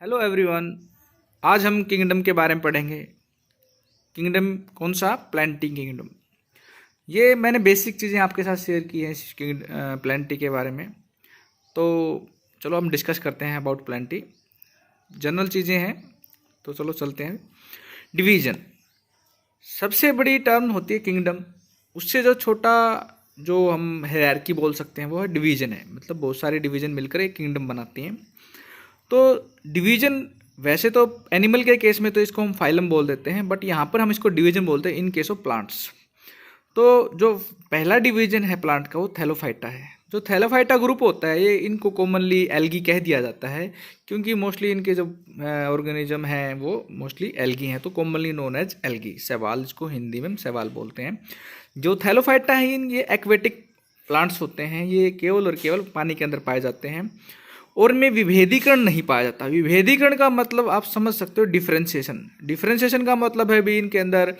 Hello everyone. आज हम kingdom के बारे में पढ़ेंगे। किंगडम कौन सा? Plantae kingdom. ये मैंने बेसिक चीज़ें आपके साथ शेयर की हैं इस प्लांटी के बारे में। तो चलो हम डिस्कस करते हैं अबाउट प्लांटी। जनरल चीज़ें हैं तो चलो चलते हैं। डिवीज़न सबसे बड़ी टर्म होती है किंगडम। उससे जो छोटा जो हम हायरार्की बोल सकते हैं वो है डिवीज़न है। मतलब बहुत सारे डिवीज़न मिलकर एक किंगडम बनाती हैं। तो डिवीज़न वैसे तो एनिमल के केस में तो इसको हम फाइलम बोल देते हैं, बट यहाँ पर हम इसको डिवीज़न बोलते हैं इन केस ऑफ प्लांट्स। तो जो पहला डिवीज़न है प्लांट का वो थैलोफाइटा है। जो थैलोफाइटा ग्रुप होता है ये इनको कॉमनली एल्गी कह दिया जाता है, क्योंकि मोस्टली इनके जो ऑर्गेनिज्म हैं वो मोस्टली एल्गी हैं, तो कॉमनली नोन एज एल्गी। शैवाल, इसको हिंदी में हम शैवाल बोलते हैं। जो थैलोफाइटा है ये एक्वेटिक प्लांट्स होते हैं। ये केवल और केवल पानी के अंदर पाए जाते हैं और इनमें विभेदीकरण नहीं पाया जाता। विभेदीकरण का मतलब आप समझ सकते हो डिफरेंशिएशन। डिफरेंशिएशन का मतलब है भी इनके अंदर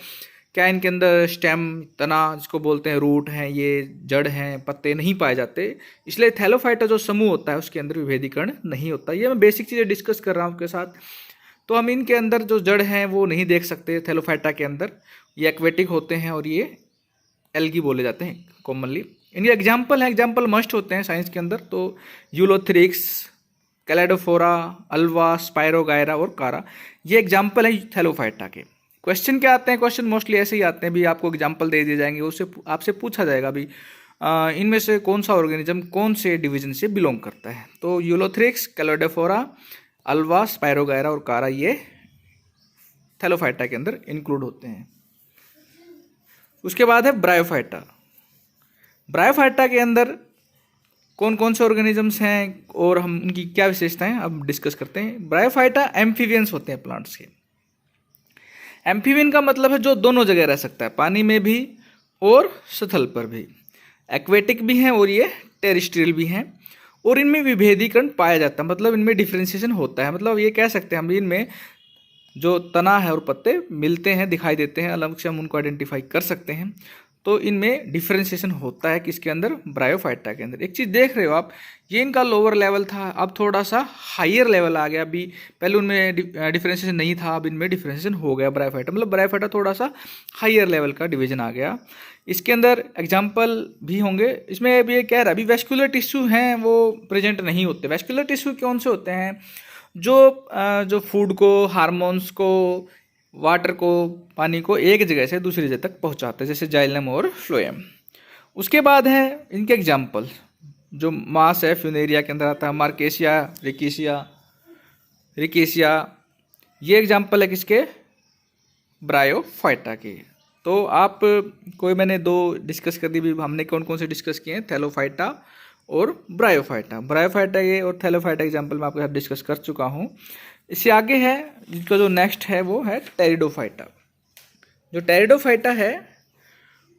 क्या, इनके अंदर स्टेम, तना जिसको बोलते हैं, रूट हैं, ये जड़ हैं, पत्ते नहीं पाए जाते। इसलिए थैलोफाइटा जो समूह होता है उसके अंदर विभेदीकरण नहीं होता। ये मैं बेसिक चीज़ें डिस्कस कर रहा हूँ आपके साथ। तो हम इनके अंदर जो जड़ हैं वो नहीं देख सकते थैलोफाइटा के अंदर। ये एक्वेटिक होते हैं और ये एल्गी बोले जाते हैं कॉमनली। इनके एग्जाम्पल हैं, एग्जाम्पल मस्ट होते हैं साइंस के अंदर। तो यूलोथ्रिक्स, कैलेडोफोरा, अल्वा, स्पायरोगायरा और कारा, ये एग्जाम्पल है थैलोफाइटा के। क्वेश्चन क्या आते हैं? क्वेश्चन मोस्टली ऐसे ही आते हैं भी, आपको एग्जाम्पल दे दिए जाएंगे, उससे आपसे पूछा जाएगा भी इनमें से कौन सा ऑर्गेनिज्म कौन से डिवीजन से बिलोंग करता है। तो यूलोथ्रिक्स, कैलेडोफोरा, अल्वा, स्पायरोगायरा और कारा ये थैलोफाइटा के अंदर इंक्लूड होते हैं। उसके बाद है ब्रायोफाइटा। ब्रायोफाइटा के अंदर कौन कौन से ऑर्गेनिजम्स हैं और हम उनकी क्या विशेषताएं अब डिस्कस करते हैं। ब्रायोफाइटा एम्फीबियंस होते हैं प्लांट्स के। एम्फीबियन का मतलब है जो दोनों जगह रह सकता है, पानी में भी और स्थल पर भी। एक्वेटिक भी हैं और ये टेरेस्ट्रियल भी हैं। और इनमें विभेदीकरण पाया जाता है, मतलब इनमें डिफ्रेंसिएशन होता है। मतलब ये कह सकते हैं हम इनमें जो तना है और पत्ते मिलते हैं, दिखाई देते हैं, अलग से हम उनको आइडेंटिफाई कर सकते हैं। तो इनमें डिफरेंशिएशन होता है किसके अंदर? ब्रायोफाइटा के अंदर। एक चीज़ देख रहे हो आप, ये इनका लोअर लेवल था, अब थोड़ा सा हायर लेवल आ गया। अभी पहले उनमें डिफरेंशिएशन नहीं था, अब इनमें डिफरेंशिएशन हो गया ब्रायोफाइटा। मतलब ब्रायोफाइटा थोड़ा सा हायर लेवल का डिवीजन आ गया। इसके अंदर एग्जाम्पल भी होंगे। इसमें अभी ये कह रहा है अभी वेस्कुलर टिश्यू हैं वो प्रेजेंट नहीं होते। वेस्कुलर टिश्यू कौन से होते हैं? जो फूड को, हार्मोन्स को, वाटर को, पानी को एक जगह से दूसरी जगह तक पहुंचाते हैं, जैसे जाइलम और फ्लोएम। उसके बाद है इनके एग्जाम्पल, जो मास है फ्यूनेरिया के अंदर आता है, मार्केशिया, रिकेशिया। ये एग्जाम्पल है किसके? ब्रायोफाइटा के। तो आप कोई, मैंने दो डिस्कस कर दी भी, हमने कौन कौन से डिस्कस किए हैं, थैलोफाइटा और ब्रायोफाइटा। ब्रायोफाइटा ये और थैलोफाइटा एग्जाम्पल मैं आपके साथ डिस्कस कर चुका हूँ। इससे आगे है जिसका जो नेक्स्ट है वो है टेरिडोफाइटा। जो टेरिडोफाइटा है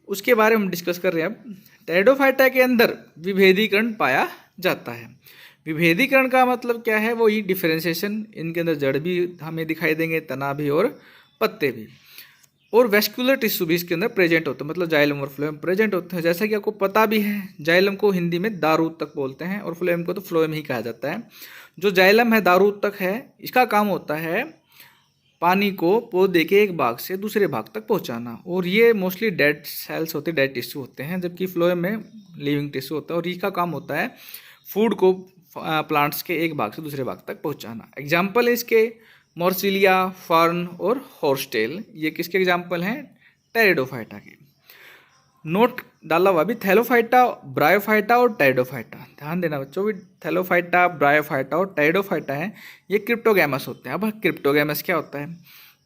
उसके बारे में हम डिस्कस कर रहे हैं अब। टेरिडोफाइटा के अंदर विभेदीकरण पाया जाता है। विभेदीकरण का मतलब क्या है? वो ही डिफरेंशिएशन। इनके अंदर जड़ भी हमें दिखाई देंगे, तना भी और पत्ते भी। और वेस्कुलर टिश्यू भी इसके अंदर प्रेजेंट होता है, मतलब जाइलम और फ्लोएम प्रेजेंट होते हैं। जैसा कि आपको पता भी है, जाइलम को हिंदी में दारूद तक बोलते हैं और फ्लोएम को तो फ्लोएम ही कहा जाता है। जो जाइलम है, दारूद तक है, इसका काम होता है पानी को पौधे के एक भाग से दूसरे भाग तक पहुंचाना। और ये मोस्टली डेड सेल्स होते हैं, डेड टिश्यू होते हैं, जबकि फ्लोएम में लिविंग टिश्यू होता है। और इसका काम होता है फूड को प्लांट्स के एक भाग से दूसरे भाग तक पहुँचाना। एग्जाम्पल है इसके मॉर्सिलिया, फर्न और हॉर्सटेल। ये किसके एग्जाम्पल हैं? टेरिडोफाइटा के। नोट डाला हुआ भी, थैलोफाइटा, ब्रायोफाइटा और टेरिडोफाइटा। ध्यान देना बच्चों भी, थैलोफाइटा, ब्रायोफाइटा और टेरिडोफाइटा है, ये क्रिप्टोगैमस होते हैं। अब क्रिप्टोगैमस क्या होता है?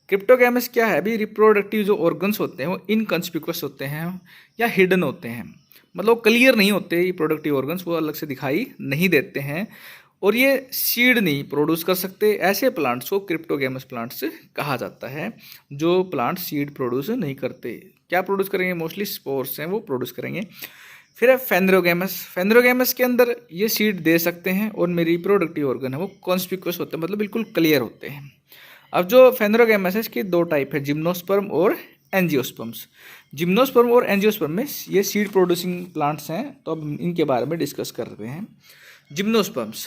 क्रिप्टोगैमस क्या है? अभी रिप्रोडक्टिव जो ऑर्गन्स होते हैं वो इनकॉन्स्पिकुअस होते हैं या हिडन होते हैं, मतलब क्लियर नहीं होते। ये प्रोडक्टिव ऑर्गन्स वो अलग से दिखाई नहीं देते हैं और ये सीड नहीं प्रोड्यूस कर सकते। ऐसे प्लांट्स को क्रिप्टोगैमस प्लांट्स कहा जाता है, जो प्लांट सीड प्रोड्यूस नहीं करते। क्या प्रोड्यूस करेंगे? मोस्टली स्पोर्स हैं वो प्रोड्यूस करेंगे। फिर है फेंद्रोगैमस। फेंद्रोगैमस के अंदर ये सीड दे सकते हैं और मेरी रिप्रोडक्टिव ऑर्गन है वो कॉन्स्पिकुअस होते हैं, मतलब बिल्कुल क्लियर होते हैं। अब जो फेंद्रोगैमस है इसकी दो टाइप है, जिम्नोस्पर्म और एंजियोस्पर्म्स। जिम्नोस्पर्म और एंजियोस्पर्म में ये सीड प्रोड्यूसिंग प्लांट्स हैं, तो अब इनके बारे में डिस्कस कर रहे हैं। जिम्नोस्पर्म्स,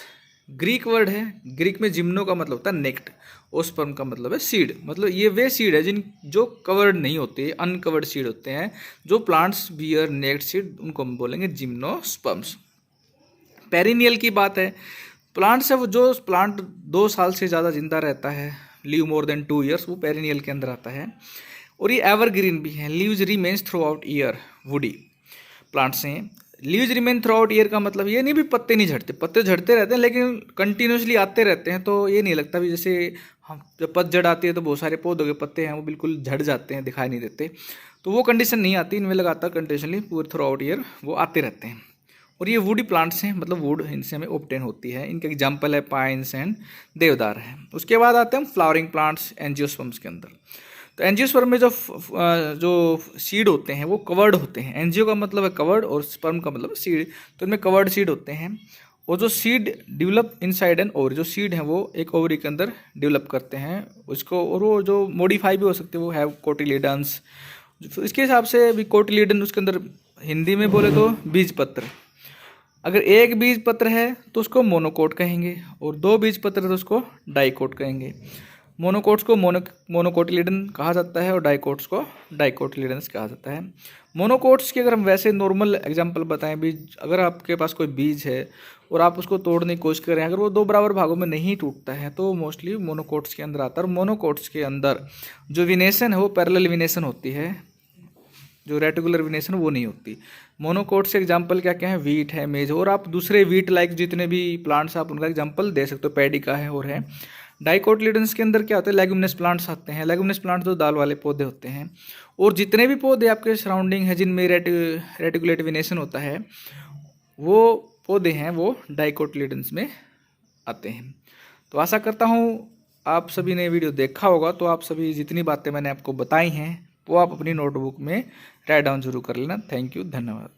ग्रीक वर्ड है, ग्रीक में जिम्नो का मतलब होता है नेक्ट, ओस्पर्म का मतलब है सीड। मतलब ये वे सीड है जिन जो कवर्ड नहीं होते, अनकवर्ड सीड होते हैं, जो प्लांट्स बियर नेक्ट सीड, उनको हम बोलेंगे जिम्नोस्पर्म्स। पेरिनियल की बात है, प्लांट्स है वो जो प्लांट 2 साल से ज़्यादा जिंदा रहता है, लीव मोर देन 2 ईयर्स, वो पेरिनियल के अंदर आता है। और ये एवरग्रीन भी है, leaves remains throughout year, woody plants हैं। Leaves remain throughout year का मतलब ये नहीं भी पत्ते नहीं झड़ते, पत्ते झड़ते रहते हैं लेकिन कंटिन्यूसली आते रहते हैं, तो ये नहीं लगता भी जैसे हम जब पतझड़ आती है तो बहुत सारे पौधों के पत्ते हैं वो बिल्कुल झड़ जाते हैं, दिखाई नहीं देते, तो वो कंडीशन नहीं आती। इनमें लगातार कंटिन्यूसली पूरे थ्रू आउट ईयर वो आते रहते हैं। और ये वुडी प्लांट्स हैं, मतलब वुड इनसे हमें ऑब्टेन होती है। इनके एग्जाम्पल है पाइन्स एंड देवदार है। उसके बाद आते हैं हम फ्लावरिंग प्लांट्स एंजियोस्पर्म्स के अंदर। तो एंजियोस्पर्म में जो सीड होते हैं वो कवर्ड होते हैं। एंजियो का मतलब है कवर्ड और स्पर्म का मतलब सीड, तो इनमें कवर्ड सीड होते हैं। और जो seed develop inside N ovary, जो सीड है वो एक ओवरी के अंदर डेवलप करते हैं उसको, और वो जो मॉडिफाई भी हो सकते हैं, वो हैव कोटिलीडन्स। इसके हिसाब से भी कोटिलीडन उसके अंदर हिंदी में बोले तो बीज पत्र। अगर एक बीज पत्र है तो उसको मोनोकोट कहेंगे, और 2 बीज पत्र है तो उसको डाइकोट कहेंगे। मोनोकोट्स को मोनोकोटिलीडन कहा जाता है और डाइकोट्स को डाइकोटिलीडन्स कहा जाता है। मोनोकोट्स की अगर हम वैसे नॉर्मल एग्जांपल बताएं, बीज अगर आपके पास कोई बीज है और आप उसको तोड़ने की कोशिश करें, अगर वो 2 बराबर भागों में नहीं टूटता है तो मोस्टली मोनोकोट्स के अंदर आता है। और मोनोकोट्स के अंदर जो विनेशन है वो पैरेलल विनेशन होती है, जो रेटिकुलर विनेशन वो नहीं होती। मोनोकोट से एग्जांपल क्या क्या है, वीट है, मेज, और आप दूसरे वीट लाइक जितने भी प्लांट्स आप उनका एग्जांपल दे सकते हो, पैडी का है और है। डाइकोटिलीडन्स के अंदर क्या होता है, लेगुमिनस प्लांट्स आते हैं। लेगुमिनस प्लांट्स तो दाल वाले पौधे होते हैं। और जितने भी पौधे आपके सराउंडिंग है जिनमें रेटिकुलेट विनेशन होता है, वो पौधे हैं वो डाइकोटिलीडन्स में आते हैं। तो आशा करता हूँ आप सभी ने वीडियो देखा होगा, तो आप सभी जितनी बातें मैंने आपको बताई हैं वो आप अपनी नोटबुक में राइट डाउन जरूर कर लेना। थैंक यू, धन्यवाद।